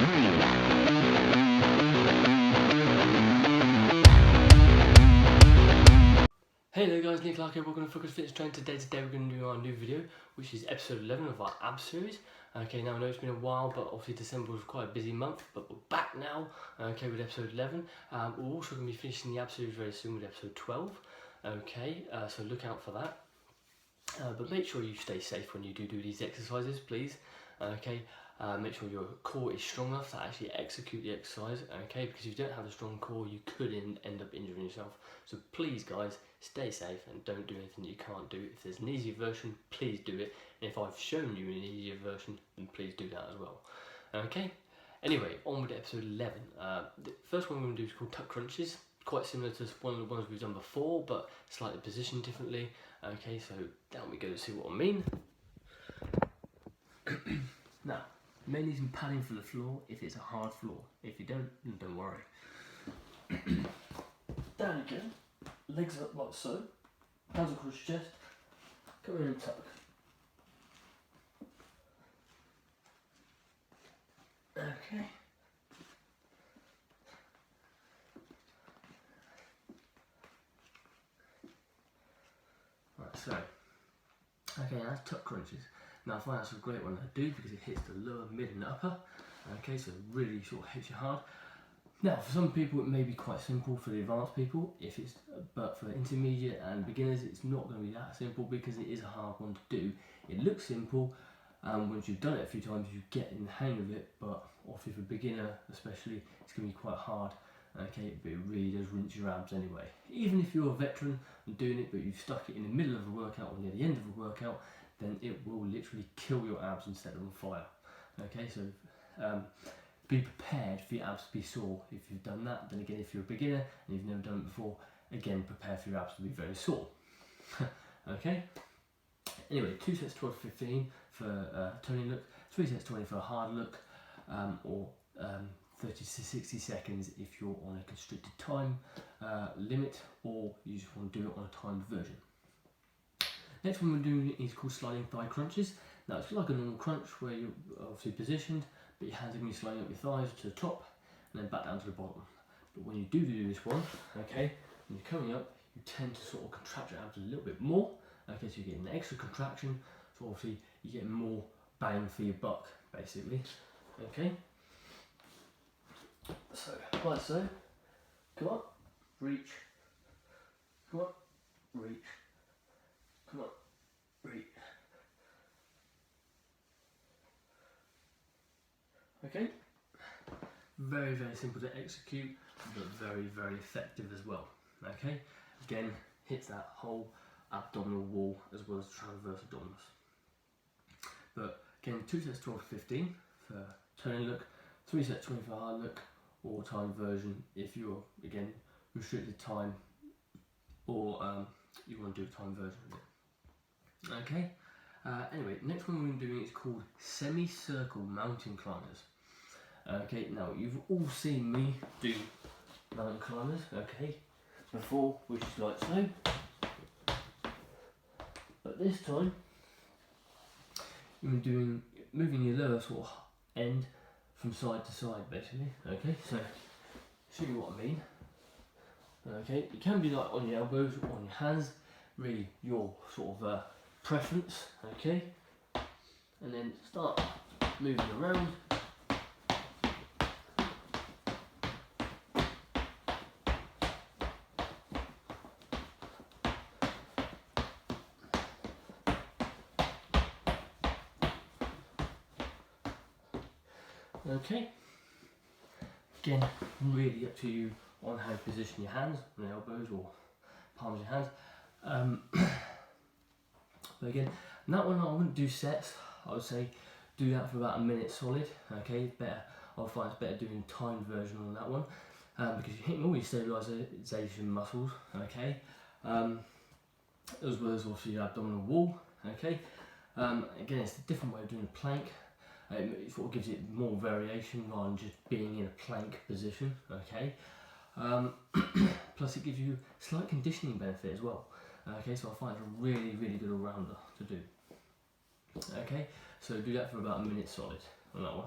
Hey there guys, Nick Clark here, welcome to Focus Fitness Train. Today we're going to do our new video, which is episode 11 of our abs series. Okay, now I know it's been a while, but obviously December was quite a busy month, but we're back now, okay, with episode 11. We're also going to be finishing the abs series very soon with episode 12, okay, so look out for that. But make sure you stay safe when you do these exercises, please, okay. Make sure your core is strong enough to actually execute the exercise, okay, because if you don't have a strong core you could end up injuring yourself. So please guys, stay safe and don't do anything that you can't do. If there's an easier version, please do it, and if I've shown you an easier version, then please do that as well, okay. Anyway, on with episode 11. The first one we're going to do is called tuck crunches, quite similar to one of the ones we've done before, but slightly positioned differently, okay, so down we go to see what I mean. Now, you may need some padding for the floor if it's a hard floor. If you don't, then don't worry. Down again, legs up like so, hands across your chest, come in and tuck. Okay. Right, so, okay, that's tuck crunches. Now I find that's a great one to do because it hits the lower, mid and upper, okay, so it really sort of hits you hard. Now for some people it may be quite simple, for the advanced people, but for intermediate and beginners it's not going to be that simple because it is a hard one to do. It looks simple, once you've done it a few times you get in the hang of it, but obviously for a beginner especially it's going to be quite hard, okay, but it really does rinse your abs anyway. Even if you're a veteran and doing it but you've stuck it in the middle of a workout or near the end of a workout, then it will literally kill your abs and set them on fire. Okay, so be prepared for your abs to be sore if you've done that. Then again, if you're a beginner and you've never done it before, again, prepare for your abs to be very sore. Okay, anyway, 2 sets 12 to 15 for toning look, 3 sets 20 for a hard look, or 30 to 60 seconds if you're on a constricted time limit, or you just want to do it on a timed version. Next one we're doing is called sliding thigh crunches. Now it's like a normal crunch where you're obviously positioned, but your hands are going to be sliding up your thighs to the top and then back down to the bottom. But when you do this one, okay, when you're coming up, you tend to sort of contract your abs a little bit more. Okay, so you're getting an extra contraction, so obviously you get more bang for your buck, basically. Okay. So, like so. Come on, reach. Come on, reach. Come on, reach. Okay, very simple to execute, but very effective as well. Okay, again, hits that whole abdominal wall as well as transverse abdominals. But again, 2 sets 12 to 15 for toning look, 3 sets 20 for hard look, or time version if you're, again, restricted time, or you want to do a time version of it. Okay, anyway, next one we're doing is called semicircle mountain climbers. Okay, now you've all seen me do mountain climbers, okay, before, which is like so. But this time, you're moving your lower sort of end from side to side, basically. Okay, so show you what I mean. Okay, it can be like on your elbows or on your hands, really your sort of preference. Okay, and then start moving around. Okay, again, really up to you on how you position your hands, on the elbows or palms of your hands. But again, that one I wouldn't do sets. I would say do that for about a minute solid. Okay, better. I find it's better doing a timed version on that one because you're hitting all your stabilisation muscles. Okay, as well as also your abdominal wall. Okay, again, it's a different way of doing a plank. It sort of gives it more variation rather than just being in a plank position, okay? Plus it gives you slight conditioning benefit as well. Okay, so I find it's a really good all-rounder to do. Okay, so do that for about a minute solid on that one.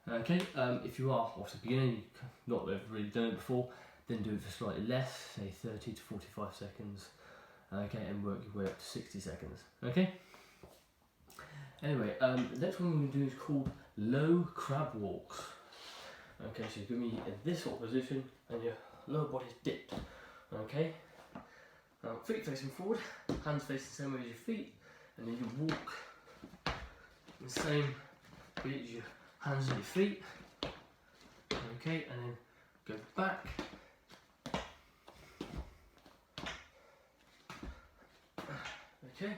Okay, if you are obviously beginning, not ever really done it before, then do it for slightly less, say 30 to 45 seconds. Okay, and work your way up to 60 seconds. Okay. Anyway, the next one we're going to do is called low crab walks. Okay, so you're going to be in this sort of position and your lower body's dipped. Okay, feet facing forward, hands facing the same way as your feet, and then you walk the same way as your hands and your feet. Okay, and then go back. Okay,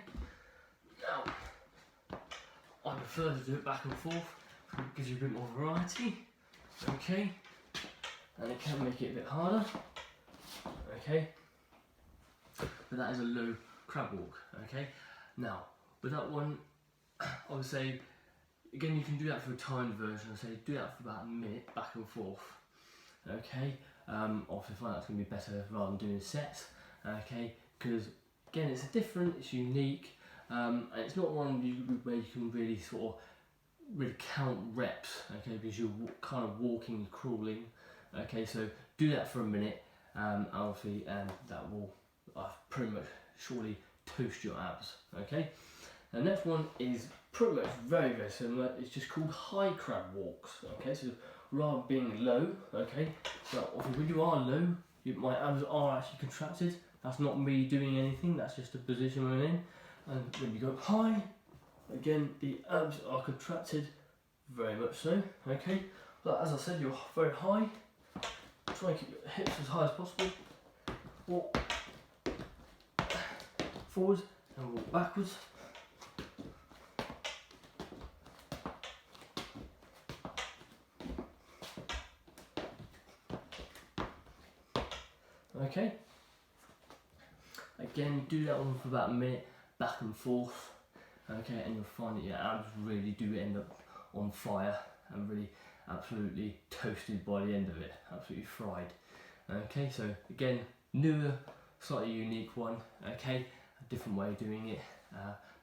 now I prefer to do it back and forth, it gives you a bit more variety. Okay, and it can make it a bit harder. Okay, but that is a low crab walk. Okay, now with that one, I would say again you can do that for a timed version. I say do that for about a minute back and forth. Okay, obviously I find that's going to be better rather than doing sets. Okay, because again it's different, it's unique, and it's not one where you can really sort of really count reps. Okay, because you're kind of walking and crawling. Okay, so do that for a minute. Obviously, that will pretty much surely toast your abs. Okay, the next one is pretty much very similar. It's just called high crab walks. Okay, so rather than being low, okay, so when you are low, my abs are actually contracted. That's not me doing anything. That's just the position I'm in. And when you go high, again the abs are contracted, very much so. Okay, but as I said, you're very high. Try and keep your hips as high as possible. Walk forward and walk backwards. Okay. Again, do that one for about a minute, back and forth. Okay, and you'll find that your abs really do end up on fire and really absolutely toasted by the end of it, absolutely fried. Okay, so again, newer, slightly unique one. Okay, a different way of doing it,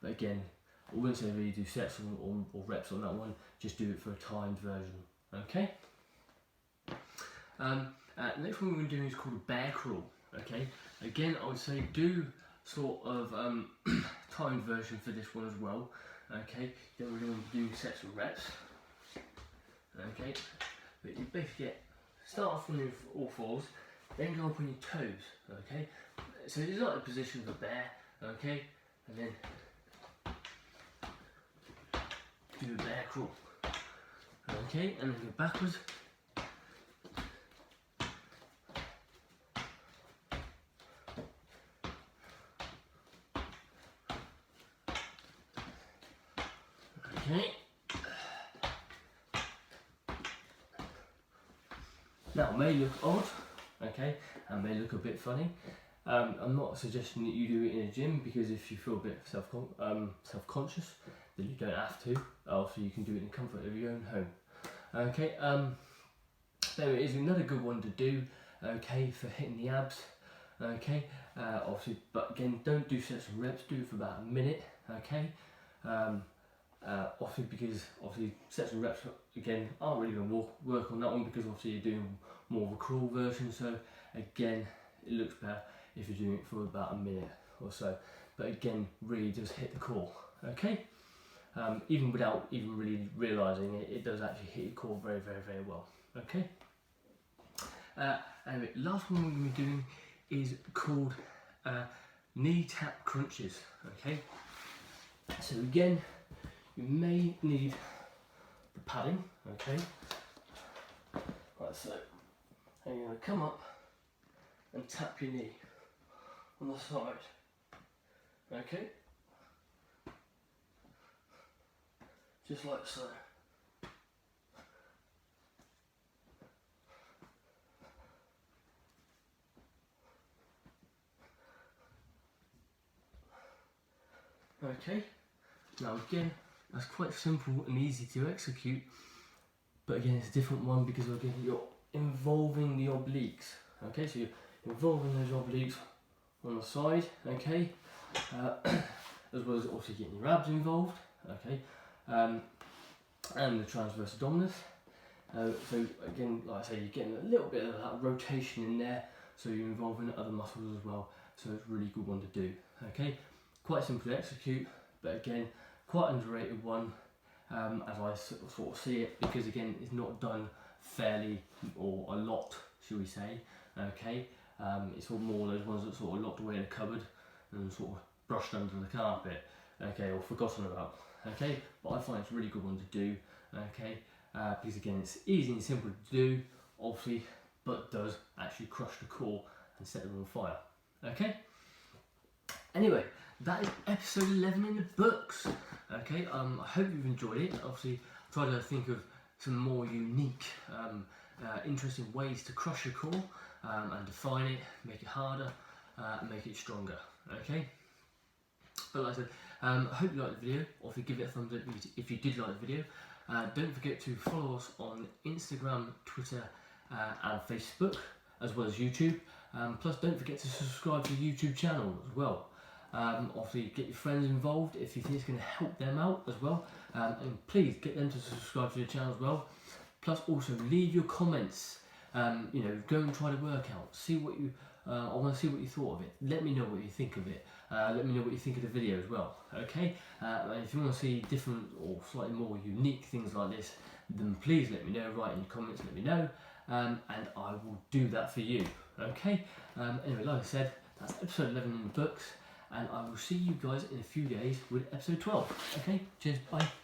but again, I wouldn't say really do sets or reps on that one, just do it for a timed version. Okay. Next one we're doing is called a bear crawl. Okay, again I would say do sort of timed version for this one as well. Okay, you don't really want to do sets and reps. Okay, but you basically start off on your all fours, then go up on your toes. Okay, so it's like the position of a bear. Okay, and then do a bear crawl. Okay, and then go backwards. Okay. Now it may look odd, okay, and may look a bit funny. I'm not suggesting that you do it in a gym, because if you feel a bit self-conscious, then you don't have to. Also, you can do it in the comfort of your own home. Okay. There it is, another good one to do. Okay, for hitting the abs. Okay. Obviously, but again, don't do sets and reps. Do it for about a minute. Okay. Obviously, because sets and reps again aren't really going to work on that one, because obviously you're doing more of a crawl version. So again, it looks better if you're doing it for about a minute or so. But again, really just hit the core. Okay, even without even really realising it, it does actually hit your core very well. Okay. Anyway, last one we're going to be doing is called knee tap crunches. Okay. So again, you may need the padding, okay? Right, so, and you're going to come up and tap your knee on the side, okay? Just like so. Okay, now again, that's quite simple and easy to execute, but again it's a different one because again you're involving the obliques. Okay, so you're involving those obliques on the side, okay, as well as also getting your abs involved, okay, and the transverse abdominis. So again, like I say, you're getting a little bit of that rotation in there, so you're involving other muscles as well. So it's a really good one to do. Okay, quite simple to execute, but again, quite underrated one, as I sort of see it, because again, it's not done fairly or a lot, shall we say. Okay, it's all more those ones that sort of locked away in a cupboard and sort of brushed under the carpet. Okay, or forgotten about. Okay, but I find it's a really good one to do. Okay, because again, it's easy and simple to do, obviously, but does actually crush the core and set them on fire. Okay. Anyway, that is episode 11 in the books. Okay, I hope you've enjoyed it. Obviously, try to think of some more unique, interesting ways to crush your core and define it, make it harder, and make it stronger. Okay. But like I said, I hope you liked the video. Or if you give it a thumbs up if you did like the video. Don't forget to follow us on Instagram, Twitter, and Facebook, as well as YouTube. Plus, don't forget to subscribe to the YouTube channel as well. Obviously, get your friends involved if you think it's going to help them out as well. And please get them to subscribe to the channel as well. Plus, also leave your comments. You know, go and try the workout. See what you. I want to see what you thought of it. Let me know what you think of it. Let me know what you think of the video as well. Okay. And if you want to see different or slightly more unique things like this, then please let me know. Write in the comments. Let me know. And I will do that for you. Okay. Anyway, like I said, that's episode 11 in the books. And I will see you guys in a few days with episode 12. Okay, cheers, bye.